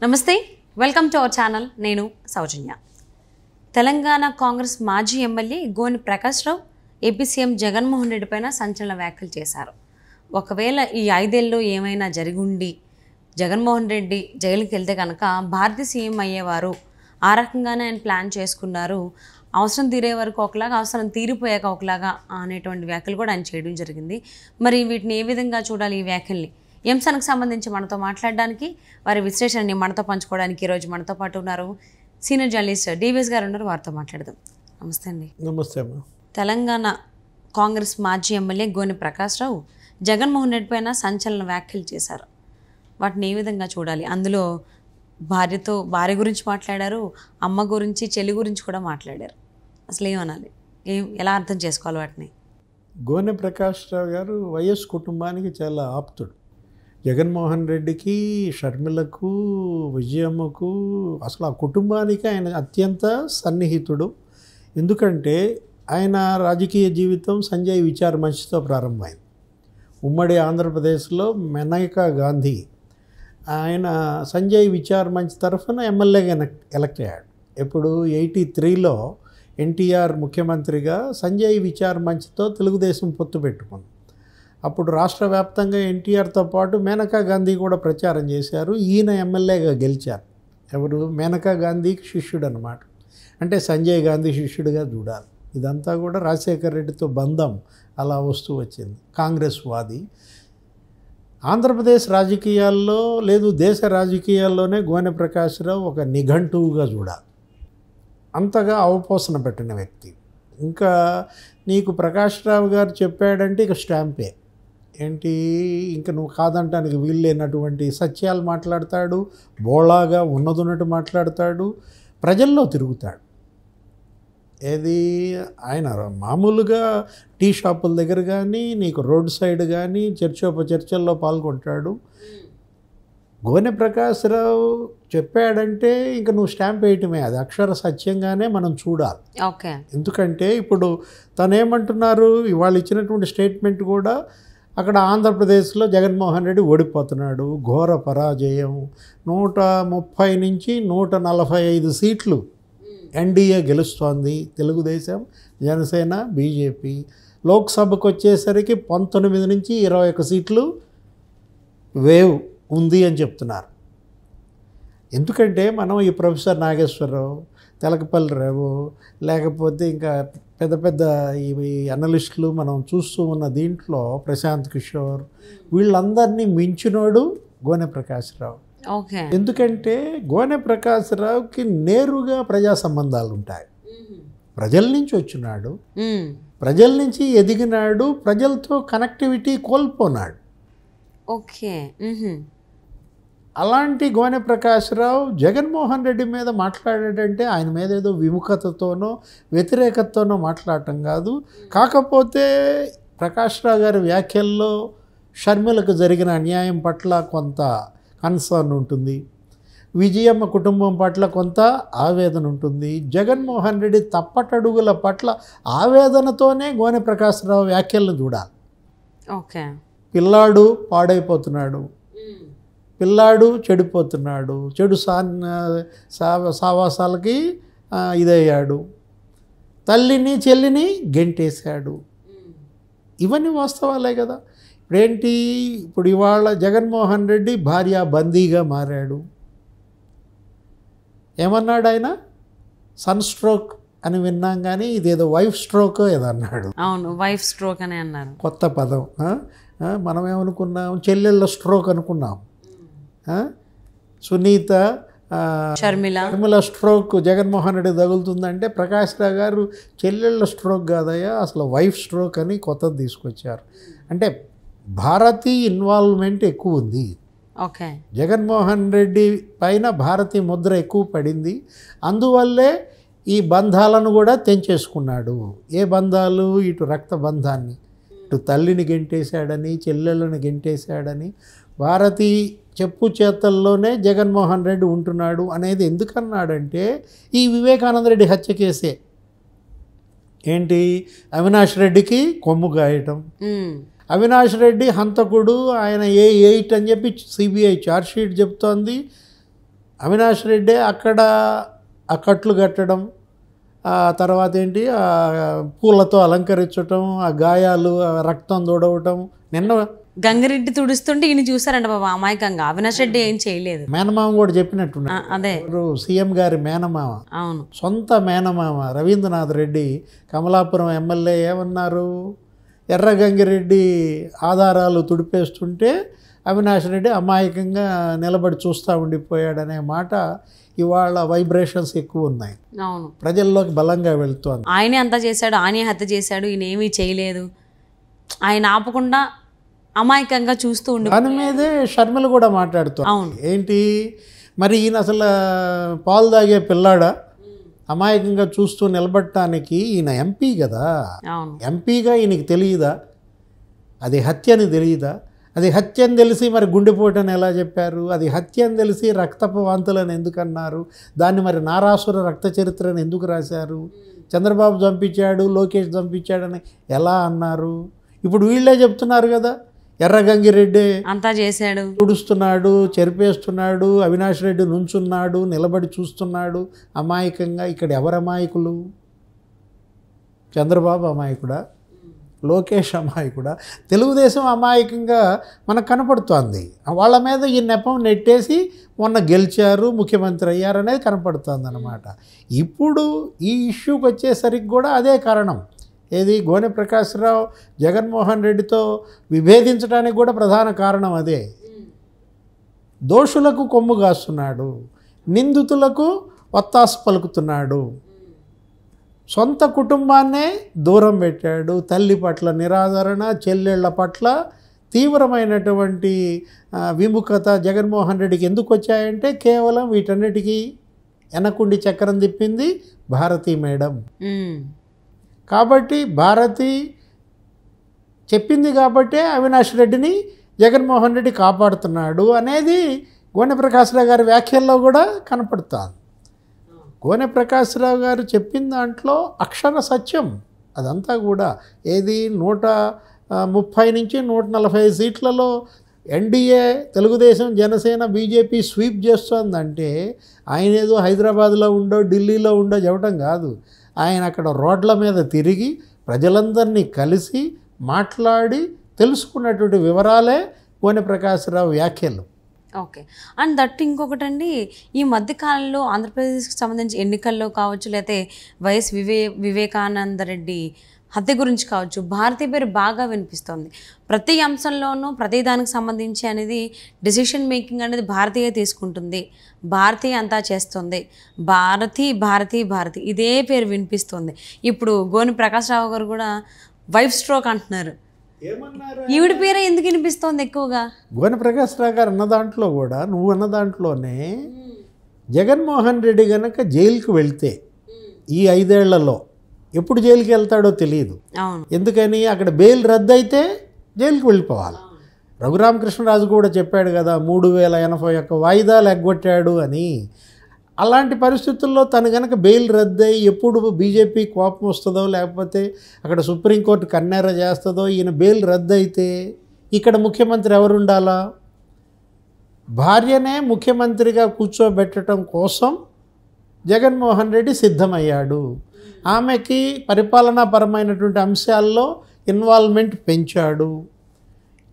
నమస్తే, welcome to our channel. నేను సౌజన్య. తెలంగాణ కాంగ్రెస్ మాజీ ఎమ్మెల్యే గోని ప్రకాష్ రావు ఏపీ సీఎం జగన్మోహన్ రెడ్డి పైన సంచలన వ్యాఖ్యలు చేశారు. ఒకవేళ ఈ 5 ఏళ్ళలో ఏమైనా జరిగుండి జగన్మోహన్ రెడ్డి జైలుకి వెళ్తే కనుక భారతీయ సీఎం అయ్యేవారు, ఆ రకంగానే ఆయన ప్లాన్ చేసుకున్నారు. అవసరం తీరే వరకు ఒకలాగా, అవసరం తీరిపోయాక ఒకలాగా అనేటువంటి వ్యాఖ్యలు కూడా ఆయన చేయడం జరిగింది. మరి వీటిని ఏ విధంగా చూడాలి ఈ వ్యాఖ్యల్ని? ఈ అంశానికి సంబంధించి మనతో మాట్లాడడానికి, వారి విశ్లేషణని మనతో పంచుకోవడానికి ఈరోజు మనతో పాటు ఉన్నారు సీనియర్ జర్నలిస్ట్ డివిఎస్ గారు ఉన్నారు. వారితో మాట్లాడదాం. నమస్తే అండి. నమస్తే అమ్మా. తెలంగాణ కాంగ్రెస్ మాజీ ఎమ్మెల్యే గోని ప్రకాష్ రావు జగన్మోహన్ రెడ్డి పైన సంచలన వ్యాఖ్యలు చేశారు. వాటిని ఏ విధంగా చూడాలి? అందులో భార్య గురించి మాట్లాడారు, అమ్మ గురించి, చెల్లి గురించి కూడా మాట్లాడారు. అసలు ఏమనాలి, ఎలా అర్థం చేసుకోవాలి వాటిని? గోనె ప్రకాష్ రావు గారు వైఎస్ కుటుంబానికి చాలా ఆప్తుడు. జగన్మోహన్ రెడ్డికి, షర్మిలకు, విజయమ్మకు, అసలు ఆ కుటుంబానికి ఆయన అత్యంత సన్నిహితుడు. ఎందుకంటే ఆయన రాజకీయ జీవితం సంజయ్ విచార్ మంచ్తో ప్రారంభమైంది. ఉమ్మడి ఆంధ్రప్రదేశ్లో మేనకా గాంధీ ఆయన సంజయ్ విచార్ మంచ్ తరఫున ఎమ్మెల్యేగా ఎలక్ట్ అయ్యాడు. ఎప్పుడు 83లో ఎన్టీఆర్ ముఖ్యమంత్రిగా సంజయ్ విచార్ మంచ్తో తెలుగుదేశం పొత్తు పెట్టుకుంది. అప్పుడు రాష్ట్ర వ్యాప్తంగా ఎన్టీఆర్తో పాటు మేనకా గాంధీ కూడా ప్రచారం చేశారు. ఈయన ఎమ్మెల్యేగా గెలిచారు. ఎవరు? మేనకా గాంధీకి శిష్యుడు అనమాట. అంటే సంజయ్ గాంధీ శిష్యుడిగా చూడాలి. ఇదంతా కూడా రాజశేఖర్ రెడ్డితో బంధం అలా వస్తూ వచ్చింది. కాంగ్రెస్ వాది. ఆంధ్రప్రదేశ్ రాజకీయాల్లో లేదు, దేశ రాజకీయాల్లోనే గోనె ప్రకాష్ రావు ఒక నిఘంటువుగా చూడాలి. అంతగా అవపోసన పెట్టిన వ్యక్తి. ఇంకా నీకు ప్రకాష్ రావు గారు చెప్పాడంటే ఇక స్టాంపే. ఏంటి, ఇంకా నువ్వు కాదంటానికి వీలు లేనటువంటి సత్యాలు మాట్లాడతాడు, బోళాగా ఉన్నదున్నట్టు మాట్లాడతాడు, ప్రజల్లో తిరుగుతాడు. ఏది ఆయన మామూలుగా టీ షాపుల దగ్గర కానీ, నీకు రోడ్ సైడ్ కానీ చర్చల్లో పాల్గొంటాడు. గోనె ప్రకాష్ రావు చెప్పాడంటే ఇంకా నువ్వు స్టాంప్ వేయటమే. అది అక్షర సత్యంగానే మనం చూడాలి. ఓకే. ఎందుకంటే ఇప్పుడు తనేమంటున్నారు, ఇవాళ ఇచ్చినటువంటి స్టేట్మెంట్ కూడా అక్కడ ఆంధ్రప్రదేశ్లో జగన్మోహన్ రెడ్డి ఓడిపోతున్నాడు, ఘోర పరాజయం, 130 నుంచి 145 సీట్లు ఎన్డీఏ గెలుస్తోంది. తెలుగుదేశం, జనసేన, బీజేపీ. లోక్సభకు వచ్చేసరికి 19 నుంచి 21 సీట్లు వేవ్ ఉంది అని చెప్తున్నారు. ఎందుకంటే మనం ఈ ప్రొఫెసర్ నాగేశ్వరరావు, తెలకపల్లి రావు, లేకపోతే ఇంకా పెద్ద పెద్ద ఇవి అనలిస్టులు మనం చూస్తూ ఉన్న దీంట్లో ప్రశాంత్ కిషోర్, వీళ్ళందరినీ మించినోడు గోనె ప్రకాష్ రావు. ఓకే. ఎందుకంటే గోనె ప్రకాష్ రావుకి నేరుగా ప్రజా సంబంధాలు ఉంటాయి. ప్రజల నుంచి వచ్చినాడు, ప్రజల నుంచి ఎదిగినాడు, ప్రజలతో కనెక్టివిటీ కోల్పోనాడు. ఓకే. అలాంటి గోనె ప్రకాష్ రావు జగన్మోహన్ రెడ్డి మీద మాట్లాడాడంటే ఆయన మీద ఏదో విముఖతతోనో వ్యతిరేకతతోనో మాట్లాడటం కాదు. కాకపోతే ప్రకాష్ రావు గారి వ్యాఖ్యల్లో షర్మిలకు జరిగిన అన్యాయం పట్ల కొంత కన్సర్న్ ఉంటుంది, విజయమ్మ కుటుంబం పట్ల కొంత ఆవేదన ఉంటుంది, జగన్మోహన్ రెడ్డి తప్పటడుగుల పట్ల ఆవేదనతోనే గోనె ప్రకాష్ రావు వ్యాఖ్యలను చూడాలి. ఓకే. పిల్లాడు పాడైపోతున్నాడు, పిల్లాడు చెడిపోతున్నాడు, చెడు సావాసాలకి ఇదయ్యాడు, తల్లిని చెల్లిని గెంటేశాడు. ఇవన్నీ వాస్తవాలే కదా. ఇప్పుడేంటి, ఇప్పుడు ఇవాళ జగన్మోహన్ రెడ్డి భార్య బందీగా మారాడు. ఏమన్నాడు ఆయన? సన్ స్ట్రోక్ అని విన్నాం, కానీ ఇదేదో వైఫ్ స్ట్రోక్ ఏదో అన్నాడు. అవును, వైఫ్ స్ట్రోక్ అని అన్నారు. కొత్త పదం. మనం ఏమనుకున్నాం? చెల్లెళ్ళ స్ట్రోక్ అనుకున్నాం. సునీత, షర్మిల స్ట్రోక్ జగన్మోహన్ రెడ్డి తగులుతుందంటే ప్రకాష్ రావు గారు చెల్లెళ్ళ స్ట్రోక్ కాదయ్యా, అసలు వైఫ్ స్ట్రోక్ అని కొత్తది తీసుకొచ్చారు. అంటే భారతీ ఇన్వాల్వ్మెంట్ ఎక్కువ ఉంది. ఓకే. జగన్మోహన్ రెడ్డి పైన భారతీ ముద్ర ఎక్కువ పడింది. అందువల్లే ఈ బంధాలను కూడా తెంచేసుకున్నాడు. ఏ బంధాలు? ఇటు రక్త బంధాన్ని, ఇటు తల్లిని గెంటేశాడని, చెల్లెళ్ళని గెంటేశాడని, భారతీ చెప్పు చేతల్లోనే జగన్మోహన్ రెడ్డి ఉంటున్నాడు అనేది ఎందుకన్నాడంటే ఈ వివేకానంద రెడ్డి హత్య కేసే. ఏంటి, అవినాష్ రెడ్డికి కొమ్ము గాయటం, అవినాష్ రెడ్డి హంతకుడు, ఆయన A8 అని చెప్పి సిబిఐ ఛార్జ్షీట్ చెప్తోంది. అవినాష్ రెడ్డి అక్కడ ఆ కట్లు కట్టడం, ఆ తర్వాత ఏంటి ఆ పూలతో అలంకరించటం, ఆ గాయాలు, ఆ రక్తం దొడవటం. నిన్న గంగిరెడ్డి తుడుస్తుంటే ఈయన చూసారంట బాబా అమాయకంగా. అవినాష్ రెడ్డి ఏం చేయలేదు. మేనమామ కూడా చెప్పినట్టున్నా, అదే సీఎం గారి మేనమామ, అవును సొంత మేనమామ రవీంద్రనాథ్ రెడ్డి కమలాపురం ఎమ్మెల్యే ఏమన్నారు, ఎర్రగంగిరెడ్డి ఆధారాలు తుడిపేస్తుంటే అవినాష్ రెడ్డి అమాయకంగా నిలబడి చూస్తూ ఉండిపోయాడనే మాట ఇవాళ వైబ్రేషన్స్ ఎక్కువ ఉన్నాయి, అవును ప్రజల్లోకి బలంగా వెళ్తోంది. ఆయనే అంతా చేశాడు, ఆయనే హత్య చేశాడు, ఈయన ఏమీ చేయలేదు, ఆయన ఆపకుండా అమాయకంగా చూస్తూ ఉండి. దాని మీదే షర్మిల కూడా మాట్లాడుతాం. అవును ఏంటి మరి ఈయన అసలు పాలు తాగే పిల్లాడా, అమాయకంగా చూస్తూ నిలబడటానికి? ఈయన ఎంపీ కదా, అవును ఎంపీగా ఈయనకి తెలియదా అది హత్య అని? తెలియదా అది హత్య అని తెలిసి మరి గుండెపోటని ఎలా చెప్పారు? అది హత్య అని తెలిసి రక్తపు వాంతులను ఎందుకు అన్నారు? దాన్ని మరి నారాసుర రక్త చరిత్రను ఎందుకు రాశారు? చంద్రబాబు చంపించాడు, లోకేష్ చంపించాడని ఎలా అన్నారు? ఇప్పుడు వీళ్ళే చెప్తున్నారు కదా, ఎర్రగంగిరెడ్డి అంతా చేశాడు, తుడుస్తున్నాడు, చెరిపేస్తున్నాడు, అవినాష్ రెడ్డి నుంచున్నాడు, నిలబడి చూస్తున్నాడు అమాయకంగా. ఇక్కడ ఎవరు అమాయకులు? చంద్రబాబు అమాయకుడా, లోకేష్ అమాయకుడా, తెలుగుదేశం అమాయకంగా మనకు కనపడుతోంది. వాళ్ళ మీద ఈ నెపం నెట్టేసి మొన్న గెలిచారు, ముఖ్యమంత్రి అయ్యారనేది కనపడుతోంది అన్నమాట. ఇప్పుడు ఈ ఇష్యూకి వచ్చేసరికి కూడా అదే కారణం. ఏది, గోనె ప్రకాశ్రావు జగన్మోహన్ రెడ్డితో విభేదించడానికి కూడా ప్రధాన కారణం అదే. దోషులకు కొమ్ము కాస్తున్నాడు, నిందితులకు ఒత్తాసు పలుకుతున్నాడు, సొంత కుటుంబాన్నే దూరం పెట్టాడు, తల్లి పట్ల నిరాదరణ, చెల్లెళ్ల పట్ల తీవ్రమైనటువంటి విముఖత జగన్మోహన్ రెడ్డికి ఎందుకు వచ్చాయంటే కేవలం వీటన్నిటికీ వెనకుండి చక్రం తిప్పింది భారతీ మేడం. కాబట్టి భారతి చెప్పింది కాబట్టే అవినాష్ రెడ్డిని జగన్మోహన్ రెడ్డి కాపాడుతున్నాడు అనేది గోనె ప్రకాశ్రావు గారి వ్యాఖ్యల్లో కూడా కనపడుతుంది. గోనె ప్రకాశ్రావు గారు చెప్పిన దాంట్లో అక్షర సత్యం అదంతా కూడా. ఏది 130 నుంచి 140 సీట్లలో NDA Telugu Desam Janasena BJP sweep చేస్తోందంటే ఆయన ఏదో హైదరాబాద్లో ఉండో ఢిల్లీలో ఉండో చెప్పడం కాదు. ఆయన అక్కడ రోడ్ల మీద తిరిగి ప్రజలందరినీ కలిసి మాట్లాడి తెలుసుకున్నటువంటి వివరాలే గోనె ప్రకాశ్రావు వ్యాఖ్యలు. ఓకే. అండ్ దట్ ఇంకొకటండి, ఈ మధ్యకాలంలో ఆంధ్రప్రదేశ్కి సంబంధించి ఎన్నికల్లో కావచ్చు, లేకపోతే వైఎస్ వివేకానంద రెడ్డి హత్య గురించి కావచ్చు, భారతీ పేరు బాగా వినిపిస్తుంది. ప్రతి అంశంలోనూ ప్రతి దానికి సంబంధించి అనేది డెసిషన్ మేకింగ్ అనేది భారతీయ తీసుకుంటుంది, భారతీయ అంతా చేస్తుంది, భారతి భారతి భారతి ఇదే పేరు వినిపిస్తుంది. ఇప్పుడు గోని ప్రకాశ్రావు గారు కూడా వైఫ్ స్ట్రోక్ అంటున్నారు. ఈవిడ పేరే ఎందుకు వినిపిస్తోంది ఎక్కువగా? గోనె ప్రకాశ్రావు గారు అన్న దాంట్లో కూడా, నువ్వు అన్న దాంట్లోనే, జగన్మోహన్ రెడ్డి కనుక జైలుకి వెళ్తే ఈ 5 ఏళ్లలో ఎప్పుడు జైలుకి వెళ్తాడో తెలియదు. ఎందుకని, అక్కడ బెయిల్ రద్దు అయితే జైలుకి వెళ్ళిపోవాలి. రఘురామకృష్ణరాజు కూడా చెప్పాడు కదా, 3081 వాయిదాలు ఎగ్గొట్టాడు అని. అలాంటి పరిస్థితుల్లో తను కనుక బెయిల్ రద్దయి ఎప్పుడు బీజేపీ కోపం వస్తుందో, లేకపోతే అక్కడ సుప్రీంకోర్టు కన్నెర చేస్తుందో, ఈయన బెయిల్ రద్దు అయితే ఇక్కడ ముఖ్యమంత్రి ఎవరు ఉండాలా? భార్యనే ముఖ్యమంత్రిగా కూర్చోబెట్టడం కోసం జగన్మోహన్ రెడ్డి సిద్ధమయ్యాడు. ఆమెకి పరిపాలనాపరమైనటువంటి అంశాల్లో ఇన్వాల్వ్మెంట్ పెంచాడు.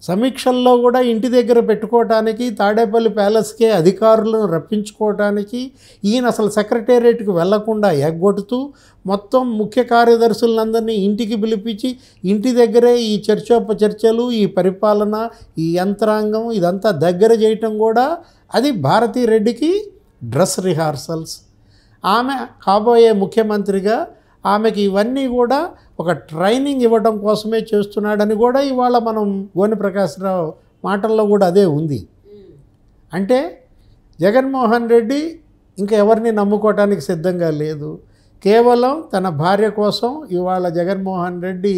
సమీక్షల్లో కూడా ఇంటి దగ్గర పెట్టుకోవటానికి, తాడేపల్లి ప్యాలెస్కే అధికారులను రప్పించుకోవటానికి ఈయన అసలు సెక్రటేరియట్కి వెళ్లకుండా ఎగ్గొట్టుతూ మొత్తం ముఖ్య కార్యదర్శులందరినీ ఇంటికి పిలిపించి ఇంటి దగ్గరే ఈ చర్చోపచర్చలు, ఈ పరిపాలన, ఈ యంత్రాంగం ఇదంతా దగ్గర చేయటం కూడా అది భారతీ రెడ్డికి డ్రెస్ రిహార్సల్స్. ఆమె కాబోయే ముఖ్యమంత్రిగా ఆమెకి ఇవన్నీ కూడా ఒక ట్రైనింగ్ ఇవ్వడం కోసమే చేస్తున్నాడని కూడా ఇవాళ మనం గోనె ప్రకాశ్రావు మాటల్లో కూడా అదే ఉంది. అంటే జగన్మోహన్ రెడ్డి ఇంకా ఎవరిని నమ్ముకోవటానికి సిద్ధంగా లేదు. కేవలం తన భార్య కోసం ఇవాళ జగన్మోహన్ రెడ్డి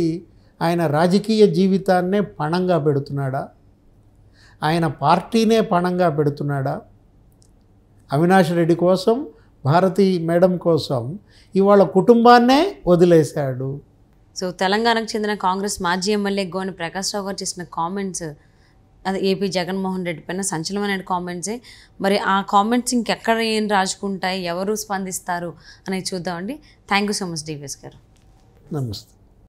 ఆయన రాజకీయ జీవితాన్నే పణంగా పెడుతున్నాడా? ఆయన పార్టీనే పణంగా పెడుతున్నాడా? అవినాష్ రెడ్డి కోసం, భారతీ మేడం కోసం ఇవాళ కుటుంబాన్నే వదిలేశాడు. సో తెలంగాణకు చెందిన కాంగ్రెస్ మాజీ ఎమ్మెల్యే గోనె ప్రకాశ్రావు గారు చేసిన కామెంట్స్ అది ఏపీ జగన్మోహన్ రెడ్డి పైన సంచలనమైన కామెంట్సే. మరి ఆ కామెంట్స్ ఇంకెక్కడ ఏం రాజుకుంటాయి, ఎవరు స్పందిస్తారు అనేది చూద్దామండి. Thank you so much DVS గారు. నమస్తే.